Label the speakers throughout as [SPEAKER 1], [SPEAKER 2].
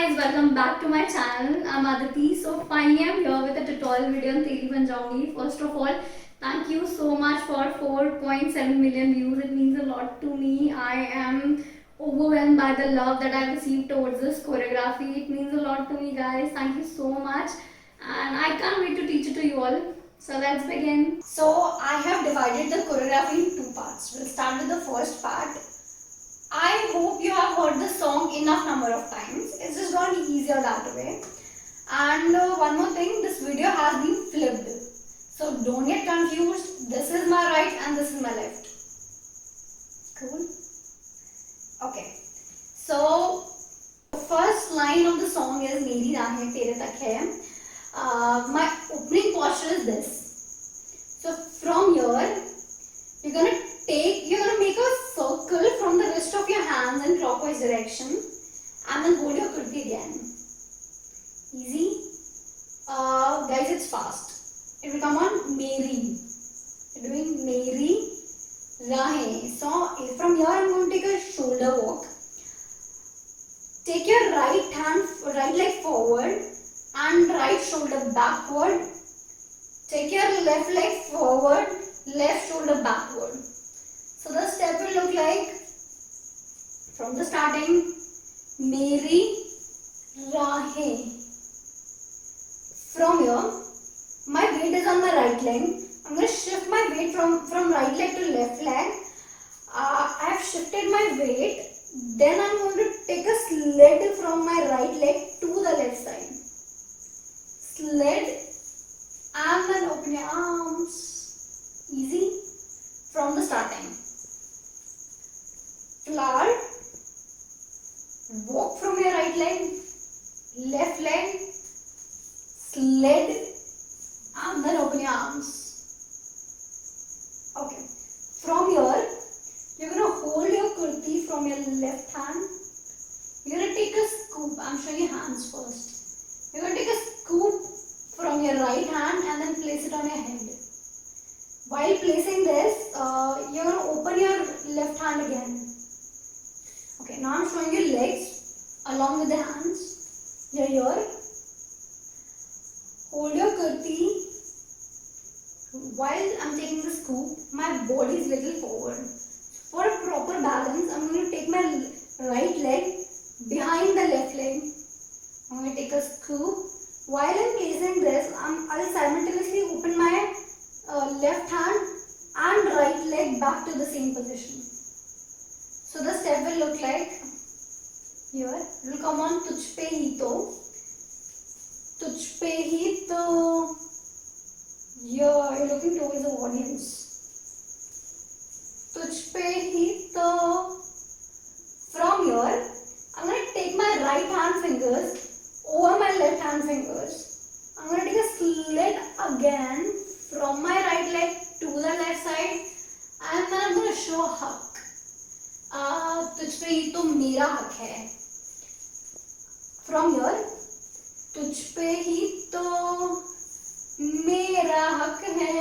[SPEAKER 1] guys, welcome back to my channel. I'm Aditi. So finally I'm here with a tutorial video on Teri Panjabi. First of all, thank you so much for 4.7 million views. It means a lot to me. I am overwhelmed by the love that I've received towards this choreography. It means a lot to me, guys. Thank you so much. And I can't wait to teach it to you all. So let's begin. So I have divided the choreography in two parts. We'll start with the first part. I hope you have heard the song enough number of times. It's just gone easier that way. And one more thing, this video has been flipped. So don't get confused. This is my right and this is my left. Cool? Okay. So the first line of the song is Meri Rahein Tere Tak Hai. My opening posture is this. So from here, you're gonna make a circle from the wrist of your hands in clockwise direction and then hold your kurti again. Easy. Guys, it's fast. It will come on Meri. You're doing Meri Rahein. So from here I'm going to take a shoulder walk. Take your right leg forward and right shoulder backward. Take your left leg forward, left shoulder backward. So the step will look like, from the starting, Meri Rahein. From here, my weight is on my right leg. I'm going to shift my weight from right leg to left leg. I have shifted my weight. Then I'm going to take a sled from my right leg to the left side. Sled and then open your arms. Easy. From the starting. Flower. Walk from your right leg, left leg, sled, and then open your arms. Okay. From here, you're going to hold your kurti from your left hand. You're going to take a scoop. I'm showing you hands first. You're going to take a scoop from your right hand and then place it on your head. While placing this, you're going to open your left hand again. Okay, now I'm showing you legs along with the hands. You're here. Hold your kurti. While I'm taking the scoop, my body is little forward. For a proper balance, I'm going to take my right leg behind the left leg. I'm going to take a scoop. While I'm placing this, I'll simultaneously open my left hand and right leg back to the same position. So the step will look like here. It will come on Tujh Pe Hi To. Tujh Pe Hi To. Here, you're looking towards the audience. Tujh Pe Hi To. From here, I'm going to take my right hand fingers over my left hand fingers. I'm going to take a sled again from my right leg to the left side and then I'm going to show a hug. तुझ पे ही तो मेरा हक है. From here, तुझ पे ही तो मेरा हक है.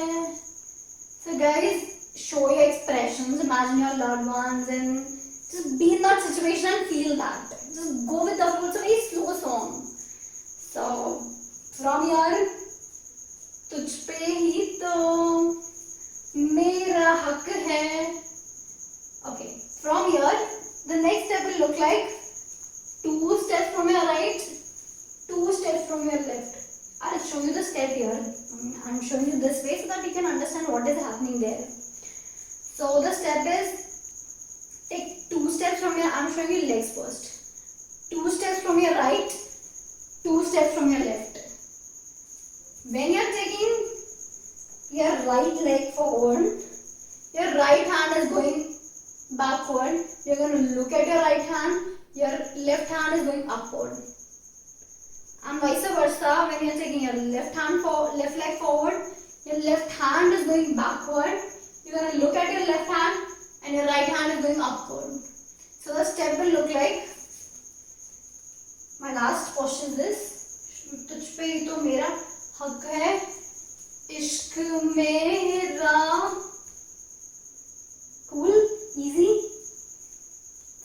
[SPEAKER 1] So guys, show your expressions, imagine your loved ones and just be in that situation and feel that. Just go with the flow. It's a very slow song. So from here, तुझ पे ही तो मेरा हक है. Okay, from here, the next step will look like 2 steps from your right, 2 steps from your left. I'll show you the step here. I'm showing you this way so that you can understand what is happening there. So the step is, take 2 steps from your, I'm showing you legs first. 2 steps from your right, 2 steps from your left. When you're taking your right leg forward, your right hand is going backward. You're going to look at your right hand, your left hand is going upward. And vice versa, when you're taking your left leg forward, your left hand is going backward. You're going to look at your left hand and your right hand is going upward. So the step will look like, my last posture is this. तुझ पे ही तो मेरा हक है, इश्क मेरा. Cool, easy.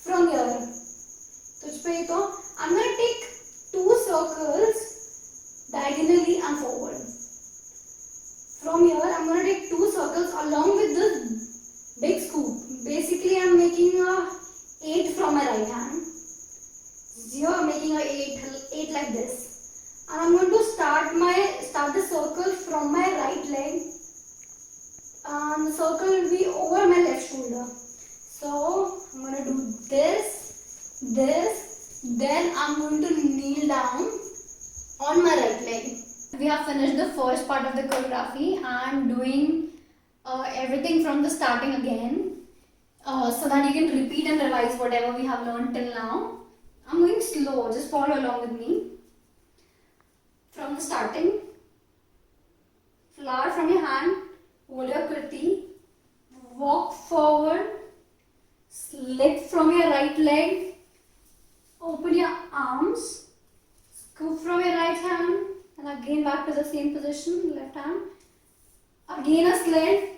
[SPEAKER 1] From here, तुझ पे ही तो I'm going to take circles diagonally and forward. From here, I'm going to take 2 circles along with this big scoop. Basically, I'm making a 8 from my right hand. Here, I'm making a 8 like this. And I'm going to start the circle from my right leg. And the circle will be over my left shoulder. So, I'm going to do this, then I'm going to kneel down on my right leg. We have finished the first part of the choreography. I'm doing everything from the starting again so that you can repeat and revise whatever we have learned till now. I'm going slow, just follow along with me. From the starting, flower from your hand, hold your kriti, walk forward, slip from your right leg, open your arms, scoop from your right hand, and again back to the same position, left hand. Again a sled,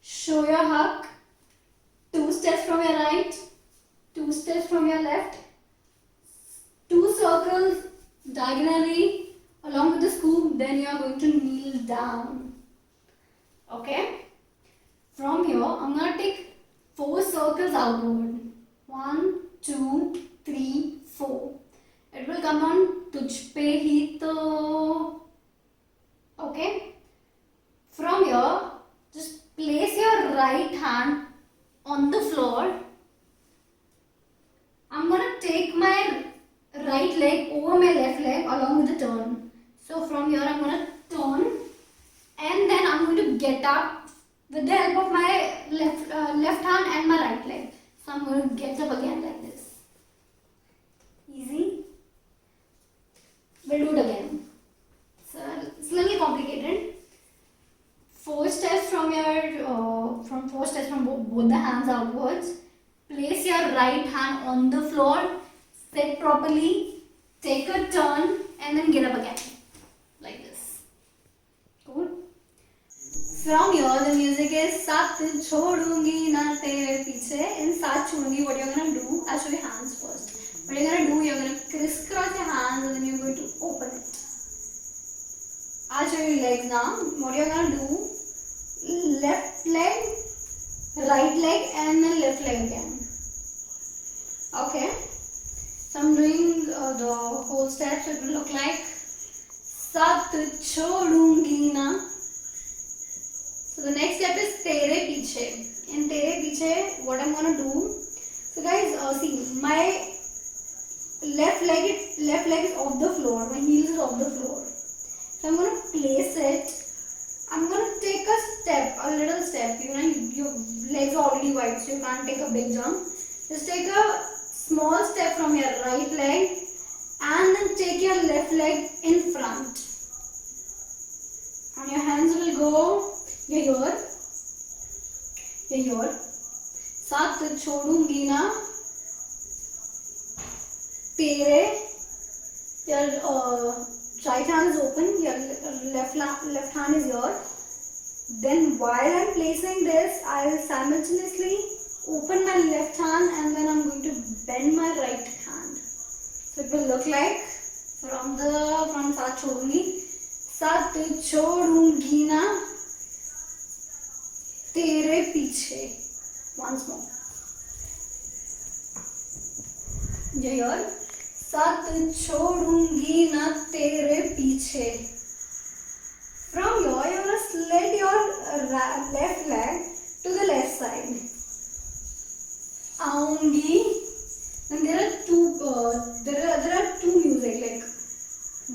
[SPEAKER 1] show your hug, 2 steps from your right, 2 steps from your left, 2 circles diagonally along with the scoop, then you are going to kneel down. Okay? From here, I'm going to take 4 circles outward. 1, 2, 3, 4. It will come on Tujh Pe Hi To. Okay? From here, just place your right hand on the floor. I'm going to take my right leg over my left leg along with the turn. So from here, I'm going to turn and then I'm going to get up with the help of my left hand and my right leg. So I'm going to get up again like this. Easy. We'll do it again. So it's a little complicated. 4 steps from your both the hands outwards. Place your right hand on the floor. Sit properly. Take a turn and then get up again like this. Cool. From here, the music is Saath Chhodungi Na Tere Piche. In Saath Chhodungi, what you're going to do, I'll show you hands first. What you're going to do, you're going to crisscross your hands and then you're going to open it. I'll show you legs now. What you're going to do, left leg, right leg and then left leg again. Okay. So I'm doing the whole steps. It will look like Saath Chhodungi Na. So the next step is Tere Piche. In Tere Piche, what I'm going to do, so guys, see, my left leg is off the floor, my heel is off the floor. So I'm going to place it. I'm going to take a little step. Your legs are already wide, so you can't take a big jump. Just take a small step from your right leg and then take your left leg in front. And your hands will go here. Saath Chhodungi Na Tere. Your right hand is open, your left hand is here. Then while I am placing this, I will simultaneously open my left hand and then I am going to bend my right hand. So it will look like from Saath Chhodungi. Saath Chhodungi Na Tere Piche. Once more. Here. Saath Chhodungi Na Tere Piche. From here, you are going to slide your left leg to the left side. Aungi. Then there are two music, like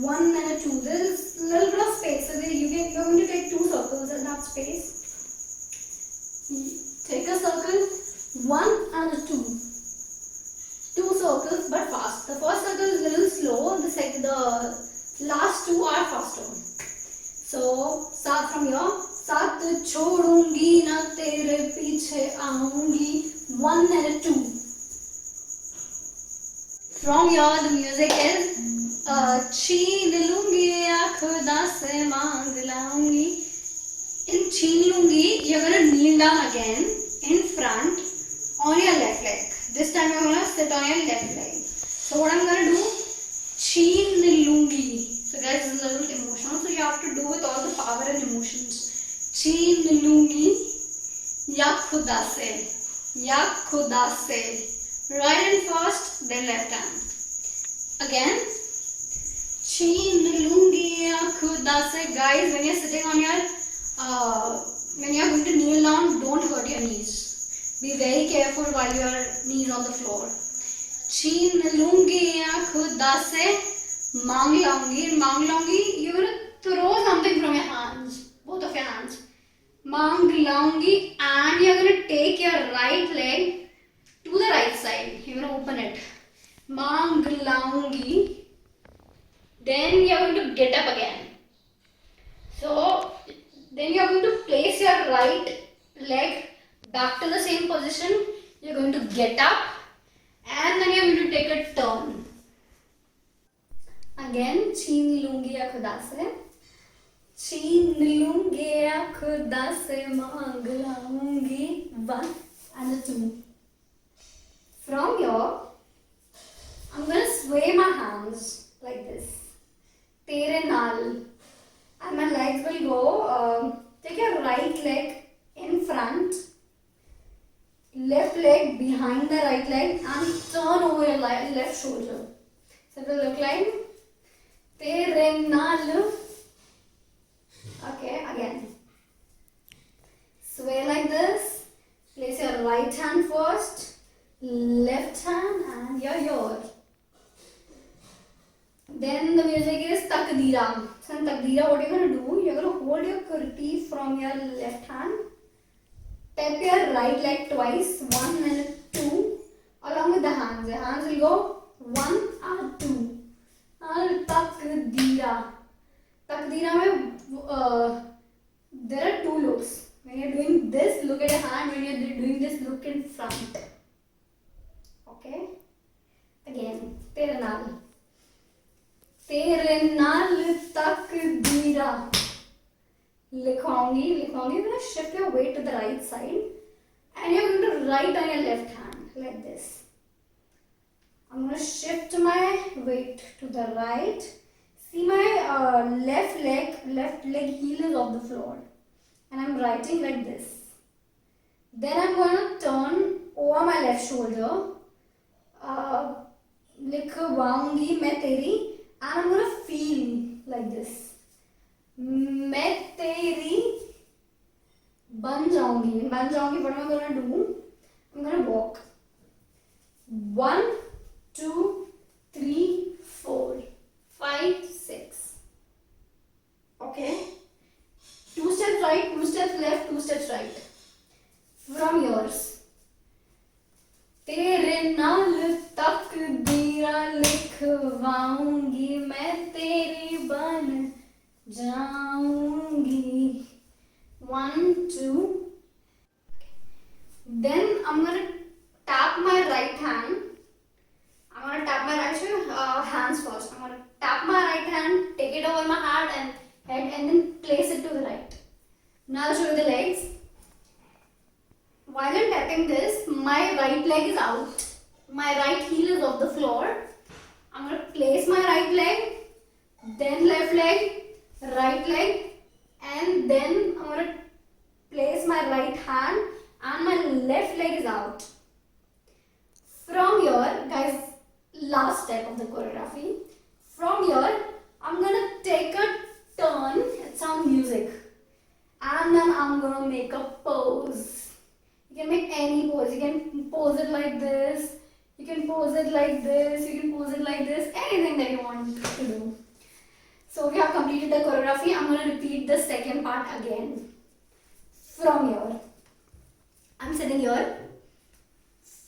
[SPEAKER 1] 1 and a 2. There is a little bit of space, so you're going to take 2 circles in that space. Take a circle, 1 and a 2. 2 circles, but fast. The first circle is a little slow. The last 2 are faster. So start from here. Saath Chhodungi Na Tere Piche Aungi. 1 and a 2. From here, the music is Cheen Lungi Akhda Se Mang Laungi. In Cheen Lungi, you're gonna kneel down again in front on your left leg. This time you're gonna sit on your left leg. So what I'm gonna do, छीन लूंगी. So guys, this is a little emotional, so you have to do with all the power and emotions. छीन लूंगी या खुदा से, या खुदा से. Right hand first, then left hand. Again. छीन लूंगी या खुदा से. Guys, when you're sitting on your, when you're going to kneel down, don't hurt your knees. Be very careful while your knees on the floor. छीन लूंगी या खुदा से मांग लाऊंगी. मांग लाऊंगी, you're going to throw something from your hands, both of your hands. मांग लाऊंगी, and you're going to take your right leg to the right side. You're going to open it. मांग लाऊंगी. Then you're going to get up again. So then you're going to place your right leg back to the same position. You're going to get up, and then you're going to take a turn. Again, छीन लूंगी या खुदा से. छीन लूंगी या खुदा से मांग लाऊंगी. 1 and 2. From here, I'm gonna sway my hands like this. तेरे नाल. And my legs will go. Take your right leg in front, left leg behind the right leg, and turn over your left shoulder. So it will look like tere naal. Okay, again. Sway like this. Place your right hand first, left hand, and you're here. Then the music is takdeera. So in takdeera, what you're going to do, you're going to hold your kurti from your left hand, tap your right leg twice, 1 and 2, along with the hands. The hands will go 1 and 2. And takdeera. Takdeera mein, there are 2 looks. When you're doing this, look at your hand. When you're doing this, look in front. Okay? Again, tere naal. तेरे नाल तकदीरा. लिखवाऊंगी. You're going to shift your weight to the right side, and you're going to write on your left hand like this. I'm going to shift my weight to the right. See my left leg heel is off the floor, and I'm writing like this. Then I'm going to turn over my left shoulder. लिखवाऊंगी मैं तेरी. And I'm going to feel like this. मैं तेरी बन जाऊंगी. बन जाऊंगी. What am I going to do? I'm going to walk. 1, 2, 3, 4, 5, 6. Okay. 2 steps right, 2 steps left, 2 steps right. From yours. तेरे नाल तकदीरा लिखवाऊंगी मैं तेरी बन जाऊंगी. 1, 2. Then I'm gonna tap my right hand. I'm gonna tap my hands first. I'm gonna tap my right hand, take it over my head, and then place it to the right. Now I'll show you the legs. While I'm tapping this, my right leg is out. My right heel is off the floor. I'm going to place my right leg, then left leg, right leg, and then I'm going to place my right hand, and my left leg is out. From here, guys, last step of the choreography. From here, I'm going to take a turn at some music, and then I'm going to make a pose. You can make any pose. You can pose it like this. You can pose it like this. You can pose it like this. Anything that you want to do. So we have completed the choreography. I'm going to repeat the second part again. From here. I'm sitting here.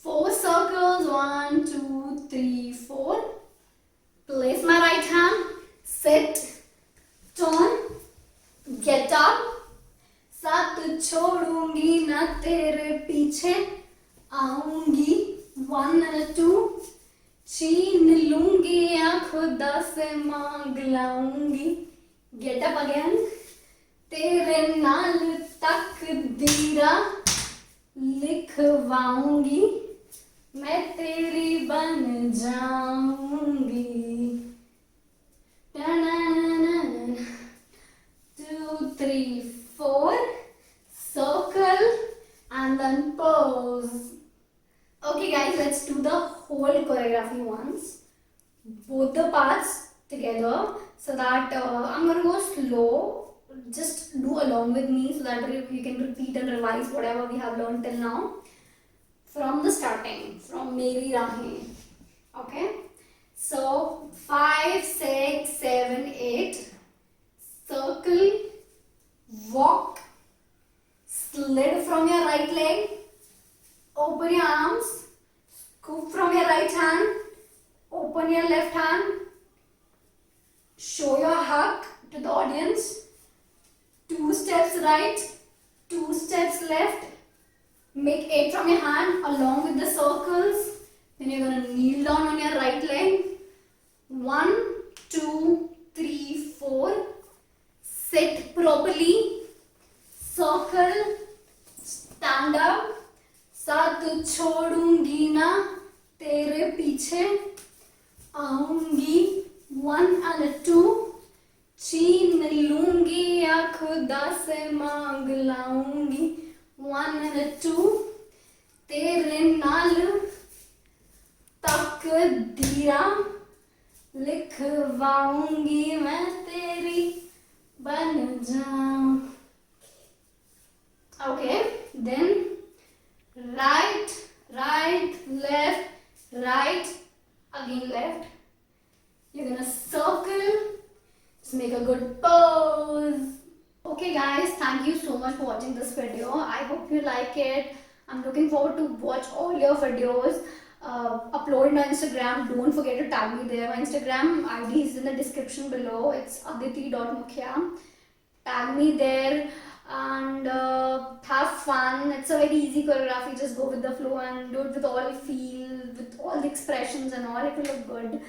[SPEAKER 1] 4 circles. 1, 2, 3, 4. Place my right hand. Sit. Turn. Get up. साथ छोड़ूंगी ना तेरे पीछे आऊंगी. 1 and 2. छीन लूंगी या खुदा से मांग लाऊंगी. Get up again. तेरे नाल तकदीरा लिखवाऊंगी मैं तेरी बन जाऊंगी. do the whole choreography once, both the parts together, so that I'm gonna go slow. Just do along with me so that you can repeat and revise whatever we have learned till now from the starting, from Meri Rahe. Okay, so 5, 6, 7, 8. Circle, walk, slid from your right leg, open your arms, scoop from your right hand, open your left hand, show your hug to the audience, 2 steps right, 2 steps left, make 8 from your hand along with the circles. Then you're going to kneel down on your right leg. 1, 2, 3, 4. Sit properly. Circle. Stand up. साथ छोड़ूंगी ना तेरे पीछे आऊंगी. 1 and 2. छीन लूंगी या खुदा से मांग लाऊंगी. 1 and 2. तेरे नाल तकदीरा लिखवाऊंगी मैं तेरी बन जाऊं. Okay, then right, left, right, again left. You're gonna circle. Just make a good pose. Okay guys, thank you so much for watching this video. I hope you like it. I'm looking forward to watch all your videos. Upload on Instagram. Don't forget to tag me there. My Instagram ID is in the description below. It's aditi.mukhya. Tag me there and have fun. It's a very easy choreography. Just go with the flow and do it with all feel, with all the expressions and all. It will look good.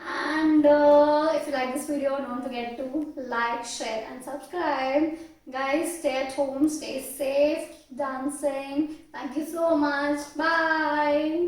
[SPEAKER 1] And if you like this video, don't forget to like, share and subscribe. Guys, stay at home, stay safe, keep dancing. Thank you so much. Bye.